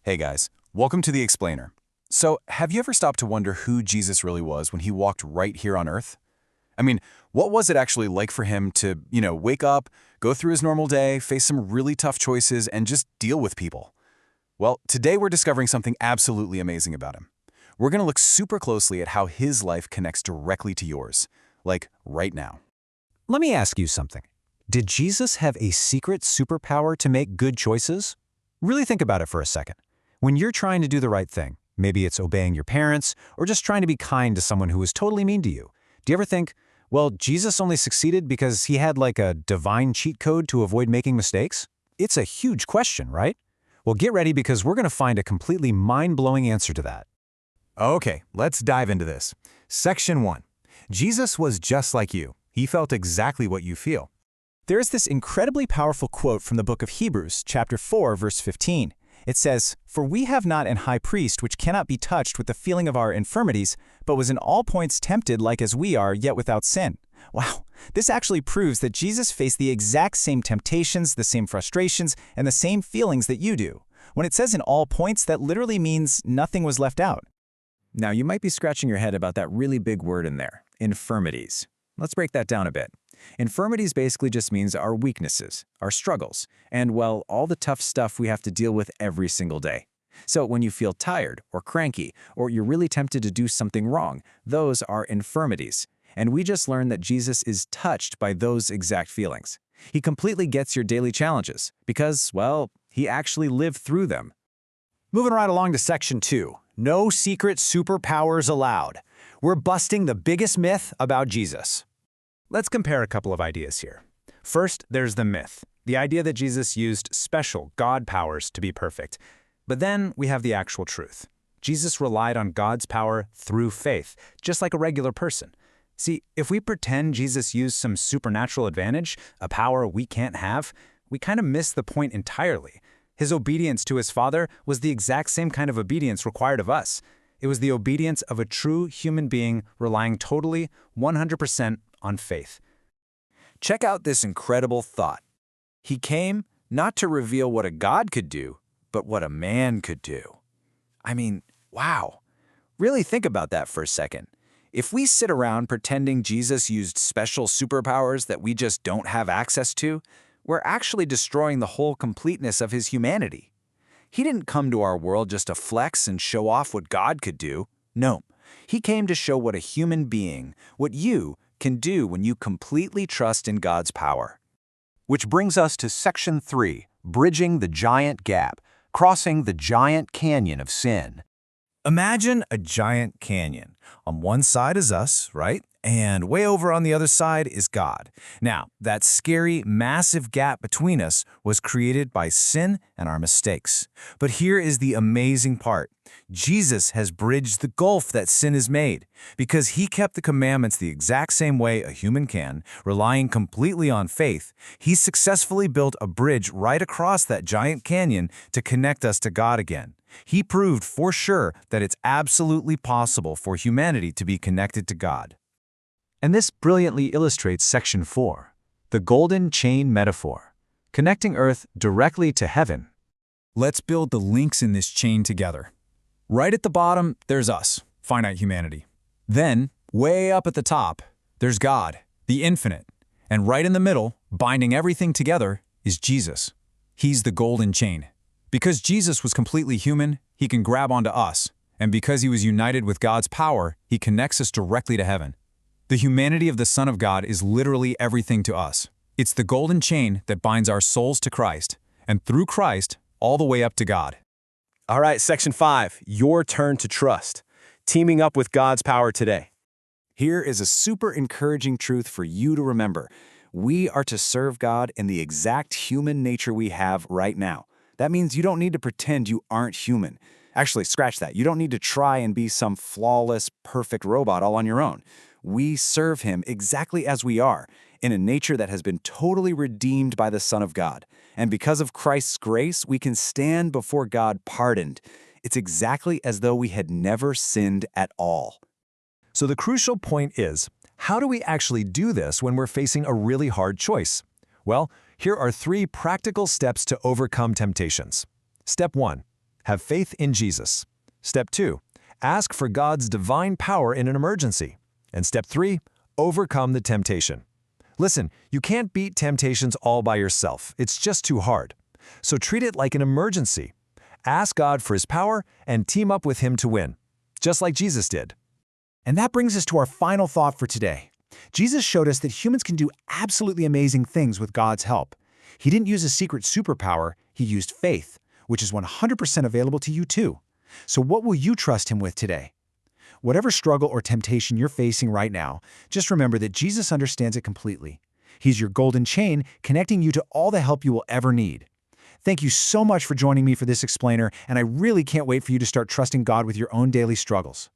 Hey guys, welcome to The Explainer. So, have you ever stopped to wonder who Jesus really was when he walked right here on Earth? I mean, what was it actually like for him to, wake up, go through his normal day, face some really tough choices, and just deal with people? Well, today we're discovering something absolutely amazing about him. We're going to look super closely at how his life connects directly to yours, like right now. Let me ask you something. Did Jesus have a secret superpower to make good choices? Really think about it for a second. When you're trying to do the right thing, maybe it's obeying your parents or just trying to be kind to someone who was totally mean to you, do you ever think, well, Jesus only succeeded because he had like a divine cheat code to avoid making mistakes? It's a huge question, right? Well, get ready because we're going to find a completely mind-blowing answer to that. Okay, let's dive into this. Section 1. Jesus was just like you. He felt exactly what you feel. There is this incredibly powerful quote from the book of Hebrews, chapter 4, verse 15. It says, "For we have not an high priest which cannot be touched with the feeling of our infirmities, but was in all points tempted like as we are, yet without sin." Wow, this actually proves that Jesus faced the exact same temptations, the same frustrations, and the same feelings that you do. When it says in all points, that literally means nothing was left out. Now, you might be scratching your head about that really big word in there, infirmities. Let's break that down a bit. Infirmities basically just means our weaknesses, our struggles, and, well, all the tough stuff we have to deal with every single day. So when you feel tired or cranky or you're really tempted to do something wrong, those are infirmities. And we just learned that Jesus is touched by those exact feelings. He completely gets your daily challenges because, well, he actually lived through them. Moving right along to section 2, no secret superpowers allowed. We're busting the biggest myth about Jesus. Let's compare a couple of ideas here. First, there's the myth, the idea that Jesus used special God powers to be perfect. But then we have the actual truth. Jesus relied on God's power through faith, just like a regular person. See, if we pretend Jesus used some supernatural advantage, a power we can't have, we kind of miss the point entirely. His obedience to his Father was the exact same kind of obedience required of us. It was the obedience of a true human being relying totally, 100% on faith. Check out this incredible thought. He came not to reveal what a God could do, but what a man could do. I mean, wow. Really think about that for a second. If we sit around pretending Jesus used special superpowers that we just don't have access to, we're actually destroying the whole completeness of his humanity. He didn't come to our world just to flex and show off what God could do. No, he came to show what a human being, what you, can do when you completely trust in God's power. Which brings us to Section 3, bridging the giant gap, crossing the giant canyon of sin. Imagine a giant canyon. On one side is us, right? And way over on the other side is God. Now, that scary, massive gap between us was created by sin and our mistakes. But here is the amazing part. Jesus has bridged the gulf that sin has made. Because he kept the commandments the exact same way a human can, relying completely on faith, he successfully built a bridge right across that giant canyon to connect us to God again. He proved for sure that it's absolutely possible for humanity to be connected to God. And this brilliantly illustrates Section 4, the golden chain metaphor, connecting Earth directly to heaven. Let's build the links in this chain together. Right at the bottom, there's us, finite humanity. Then, way up at the top, there's God, the infinite. And right in the middle, binding everything together, is Jesus. He's the golden chain. Because Jesus was completely human, he can grab onto us. And because he was united with God's power, he connects us directly to heaven. The humanity of the Son of God is literally everything to us. It's the golden chain that binds our souls to Christ, and through Christ, all the way up to God. All right, Section 5, your turn to trust. Teaming up with God's power today. Here is a super encouraging truth for you to remember. We are to serve God in the exact human nature we have right now. That means you don't need to pretend you aren't human. Actually, scratch that. You don't need to try and be some flawless, perfect robot all on your own. We serve him exactly as we are, in a nature that has been totally redeemed by the Son of God. And because of Christ's grace, we can stand before God pardoned. It's exactly as though we had never sinned at all. So the crucial point is, how do we actually do this when we're facing a really hard choice? Well, here are 3 practical steps to overcome temptations. Step 1. Have faith in Jesus. Step 2. Ask for God's divine power in an emergency. And step 3. Overcome the temptation. Listen, you can't beat temptations all by yourself. It's just too hard. So treat it like an emergency. Ask God for His power and team up with Him to win, just like Jesus did. And that brings us to our final thought for today. Jesus showed us that humans can do absolutely amazing things with God's help. He didn't use a secret superpower, He used faith, which is 100% available to you too. So what will you trust Him with today? Whatever struggle or temptation you're facing right now, just remember that Jesus understands it completely. He's your golden chain connecting you to all the help you will ever need. Thank you so much for joining me for this explainer, and I really can't wait for you to start trusting God with your own daily struggles.